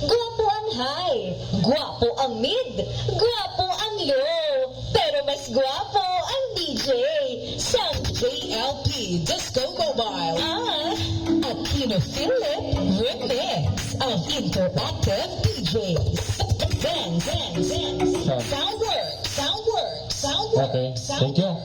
Gwapo ang high, gwapo ang mid, gwapo ang low, pero mas gwapo ang DJ sa Jlp Disco Mobile at Philip Remix ang interactive DJs. Dance. Okay, thank you.